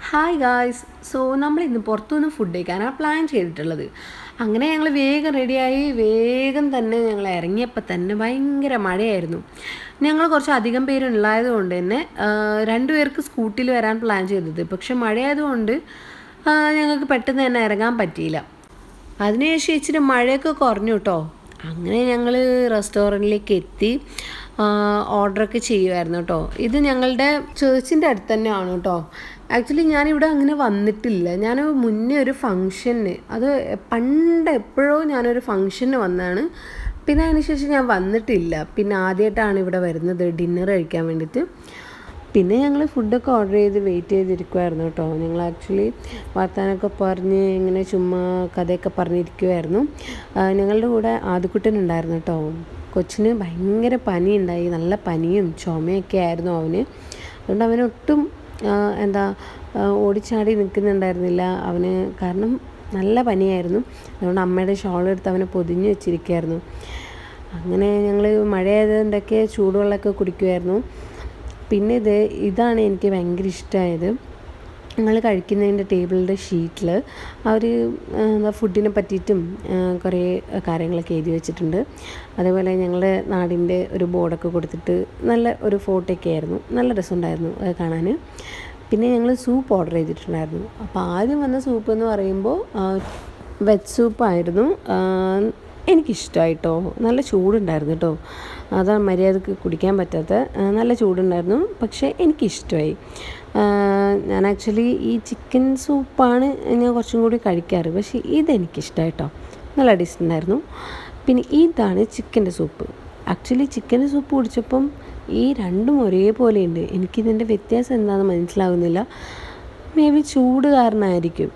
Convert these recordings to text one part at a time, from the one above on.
Hi guys. നമ്മളിന്ന് പുറത്തുനിന്ന് food കഴിക്കാനാണ് പ്ലാൻ ചെയ്തിട്ടുള്ളത്. അങ്ങനെ ഞങ്ങൾ വേഗം റെഡിയായി വേഗം തന്നെ ഞങ്ങൾ ഇറങ്ങിയപ്പോൾ തന്നെ ഭയങ്കര മഴയായിരുന്നു. ഞങ്ങൾ കുറച്ച് അധികം പേരുണ്ടായത് കൊണ്ട് തന്നെ 2 പേർക്ക് സ്കൂട്ടിയിൽ വരാൻ പ്ലാൻ ചെയ്തത്. പക്ഷെ മഴയായതുകൊണ്ട് ഞങ്ങൾക്ക് പെട്ടെന്ന് തന്നെ ഇറങ്ങാൻ പറ്റിയില്ല. അതിനുശേഷം ഇച്ചിരി മഴയൊക്കെ കുറഞ്ഞു കേട്ടോ. അങ്ങനെ ഞങ്ങൾ റെസ്റ്റോറൻറ്റിലേക്ക് എത്തി ഓർഡറൊക്കെ ചെയ്യുമായിരുന്നു കേട്ടോ. ഇത് ഞങ്ങളുടെ ചേർച്ചിൻ്റെ അടുത്ത് തന്നെയാണ് കേട്ടോ. ആക്ച്വലി ഞാനിവിടെ അങ്ങനെ വന്നിട്ടില്ല. ഞാൻ മുന്നേ ഒരു ഫങ്ഷന്, അത് പണ്ട് എപ്പോഴോ ഞാനൊരു ഫങ്ഷന് വന്നതാണ്. പിന്നെ അതിനുശേഷം ഞാൻ വന്നിട്ടില്ല. പിന്നെ ആദ്യമായിട്ടാണ് ഇവിടെ വരുന്നത് ഡിന്നർ കഴിക്കാൻ വേണ്ടിയിട്ട്. പിന്നെ ഞങ്ങൾ ഫുഡൊക്കെ ഓർഡർ ചെയ്ത് വെയിറ്റ് ചെയ്തിരിക്കുമായിരുന്നു കേട്ടോ. ഞങ്ങൾ ആക്ച്വലി വർത്താനമൊക്കെ പറഞ്ഞ് ഇങ്ങനെ ചുമ്മാ കഥയൊക്കെ പറഞ്ഞിരിക്കുമായിരുന്നു. ഞങ്ങളുടെ കൂടെ ആദ്യക്കുട്ടനുണ്ടായിരുന്നു കേട്ടോ. കൊച്ചിന് ഭയങ്കര പനിയുണ്ടായി, നല്ല പനിയും ചുമയൊക്കെ ആയിരുന്നു അവന്. അതുകൊണ്ട് അവനൊട്ടും ഓടിച്ചാടി നിൽക്കുന്നുണ്ടായിരുന്നില്ല അവന്, കാരണം നല്ല പനിയായിരുന്നു. അതുകൊണ്ട് അമ്മയുടെ ഷോളെടുത്ത് അവനെ പൊതിഞ്ഞ് വെച്ചിരിക്കുകയായിരുന്നു. അങ്ങനെ ഞങ്ങൾ മഴയായതുകൊണ്ടൊക്കെ ചൂടുവെള്ളമൊക്കെ കുടിക്കുമായിരുന്നു. പിന്നെ ഇതാണ് എനിക്ക് ഭയങ്കര ഇഷ്ടമായത്. ഞങ്ങൾ കഴിക്കുന്നതിൻ്റെ ടേബിളിൻ്റെ ഷീറ്റിൽ അവർ ഫുഡിനെ പറ്റിയിട്ടും കുറേ കാര്യങ്ങളൊക്കെ എഴുതി വെച്ചിട്ടുണ്ട്. അതേപോലെ ഞങ്ങളുടെ നാടിൻ്റെ ഒരു ബോർഡൊക്കെ കൊടുത്തിട്ട് നല്ല ഒരു ഫോട്ടോയൊക്കെ ആയിരുന്നു. നല്ല രസമുണ്ടായിരുന്നു അത് കാണാൻ. പിന്നെ ഞങ്ങൾ സൂപ്പ് ഓർഡർ ചെയ്തിട്ടുണ്ടായിരുന്നു. അപ്പോൾ ആദ്യം വന്ന സൂപ്പ് എന്ന് പറയുമ്പോൾ വെജ് സൂപ്പായിരുന്നു. എനിക്കിഷ്ടമായിട്ടോ. നല്ല ചൂടുണ്ടായിരുന്നു കേട്ടോ. അതാണ് മര്യാദക്ക് കുടിക്കാൻ പറ്റാത്ത, നല്ല ചൂടുണ്ടായിരുന്നു. പക്ഷേ എനിക്കിഷ്ടമായി. ഞാൻ ആക്ച്വലി ഈ ചിക്കൻ സൂപ്പാണ് ഞാൻ കുറച്ചും കൂടി കഴിക്കാറ്. പക്ഷേ ഇതെനിക്കിഷ്ടമായി കേട്ടോ. നല്ല ടേസ്റ്റ് ഉണ്ടായിരുന്നു. പിന്നെ ഇതാണ് ചിക്കൻ്റെ സൂപ്പ്. ആക്ച്വലി ചിക്കൻ്റെ സൂപ്പ് കുടിച്ചപ്പം ഈ രണ്ടും ഒരേപോലെയുണ്ട്. എനിക്കിതിൻ്റെ വ്യത്യാസം എന്താണെന്ന് മനസ്സിലാകുന്നില്ല. മേ ബി ചൂട് കാരണമായിരിക്കും.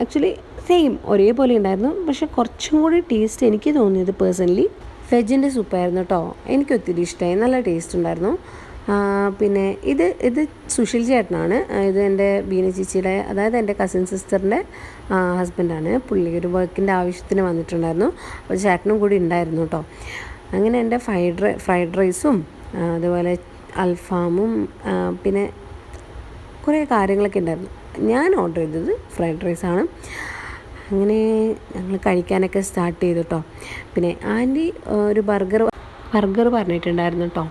ആക്ച്വലി സെയിം ഒരേപോലെ ഉണ്ടായിരുന്നു. പക്ഷെ കുറച്ചും കൂടി ടേസ്റ്റ് എനിക്ക് തോന്നിയത് പേഴ്സണലി വെജിൻ്റെ സൂപ്പായിരുന്നു കേട്ടോ. എനിക്ക് ഒത്തിരി ഇഷ്ടമായി, നല്ല ടേസ്റ്റ് ഉണ്ടായിരുന്നു. പിന്നെ ഇത് സുശീൽ ചേട്ടനാണ്. ഇത് എൻ്റെ ബീന ചേച്ചിയുടെ, അതായത് എൻ്റെ കസിൻ സിസ്റ്ററിൻ്റെ ഹസ്ബൻഡാണ്. പുള്ളി ഒരു വർക്കിൻ്റെ ആവശ്യത്തിന് വന്നിട്ടുണ്ടായിരുന്നു. അപ്പോൾ ചേട്ടനും കൂടി ഉണ്ടായിരുന്നു കേട്ടോ. അങ്ങനെ എൻ്റെ ഫ്രൈഡ് റൈസും അതുപോലെ അൽഫാമും പിന്നെ കുറേ കാര്യങ്ങളൊക്കെ ഉണ്ടായിരുന്നു. ഞാൻ ഓർഡർ ചെയ്തത് ഫ്രൈഡ് റൈസാണ്. അങ്ങനെ ഞങ്ങൾ കഴിക്കാനൊക്കെ സ്റ്റാർട്ട് ചെയ്തു കേട്ടോ. പിന്നെ ആൻറ്റി ഒരു ബർഗർ പറഞ്ഞിട്ടുണ്ടായിരുന്നു കേട്ടോ.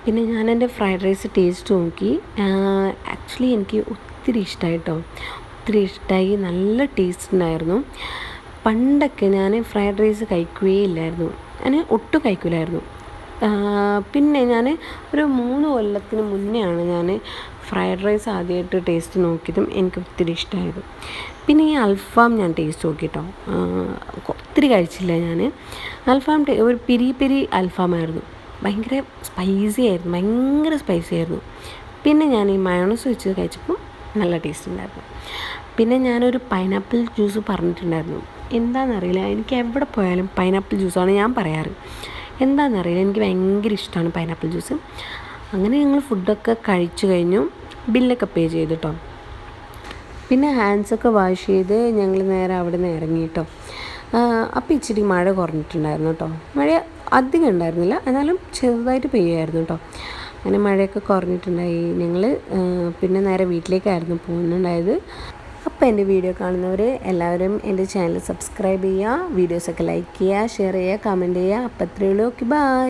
പിന്നെ ഞാൻ എൻ്റെ ഫ്രൈഡ് റൈസ് ടേസ്റ്റ് നോക്കി. ആക്ച്വലി എനിക്ക് ഒത്തിരി ഇഷ്ടമായി കേട്ടോ. ഒത്തിരി ഇഷ്ടമായി, നല്ല ടേസ്റ്റ് ഉണ്ടായിരുന്നു. പണ്ടൊക്കെ ഞാൻ ഫ്രൈഡ് റൈസ് കഴിക്കുകയേ ഇല്ലായിരുന്നു. ഞാൻ ഒട്ടും കഴിക്കില്ലായിരുന്നു. പിന്നെ ഞാൻ ഒരു 3 കൊല്ലത്തിന് മുന്നെയാണ് ഞാൻ ഫ്രൈഡ് റൈസ് ആദ്യമായിട്ട് ടേസ്റ്റ് നോക്കിയതും എനിക്ക് ഒത്തിരി ഇഷ്ടമായത്. പിന്നെ ഈ അൽഫാം ഞാൻ ടേസ്റ്റ് നോക്കിട്ടോ. ഒത്തിരി കഴിച്ചില്ല ഞാൻ. അൽഫാം ഒരു പിരി അൽഫാമായിരുന്നു. ഭയങ്കര സ്പൈസി ആയിരുന്നു. പിന്നെ ഞാൻ ഈ മയോണൈസ് വെച്ച് കഴിച്ചപ്പോൾ നല്ല ടേസ്റ്റ് ഉണ്ടായിരുന്നു. പിന്നെ ഞാനൊരു പൈനാപ്പിൾ ജ്യൂസ് പറഞ്ഞിട്ടുണ്ടായിരുന്നു. എന്താണെന്നറിയില്ല, എനിക്ക് എവിടെ പോയാലും പൈനാപ്പിൾ ജ്യൂസാണ് ഞാൻ പറയാറ്. എന്താണെന്നറിയില്ല, എനിക്ക് ഭയങ്കര ഇഷ്ടമാണ് പൈനാപ്പിൾ ജ്യൂസ്. അങ്ങനെ ഞങ്ങൾ ഫുഡൊക്കെ കഴിച്ചു കഴിഞ്ഞു. ബില്ലൊക്കെ പേ ചെയ്തു കേട്ടോ. പിന്നെ ഹാൻഡ്സൊക്കെ വാഷ് ചെയ്ത് ഞങ്ങൾ നേരെ അവിടെ നിന്ന് ഇറങ്ങി കേട്ടോ. അപ്പോൾ ഇച്ചിരി മഴ കുറഞ്ഞിട്ടുണ്ടായിരുന്നു കേട്ടോ. മഴ അധികം ഉണ്ടായിരുന്നില്ല, എന്നാലും ചെറുതായിട്ട് പെയ്യുമായിരുന്നു കേട്ടോ. അങ്ങനെ മഴയൊക്കെ കുറഞ്ഞിട്ടുണ്ടായി. ഞങ്ങൾ പിന്നെ നേരെ വീട്ടിലേക്കായിരുന്നു പോകുന്നുണ്ടായത്. അപ്പോൾ എൻ്റെ വീഡിയോ കാണുന്നവർ എല്ലാവരും എൻ്റെ ചാനൽ സബ്സ്ക്രൈബ് ചെയ്യുക, വീഡിയോസൊക്കെ ലൈക്ക് ചെയ്യുക, ഷെയർ ചെയ്യുക, കമൻറ്റ് ചെയ്യുക. അപ്പോൾ അത്രയേ ഉള്ളൂ. Okay, by.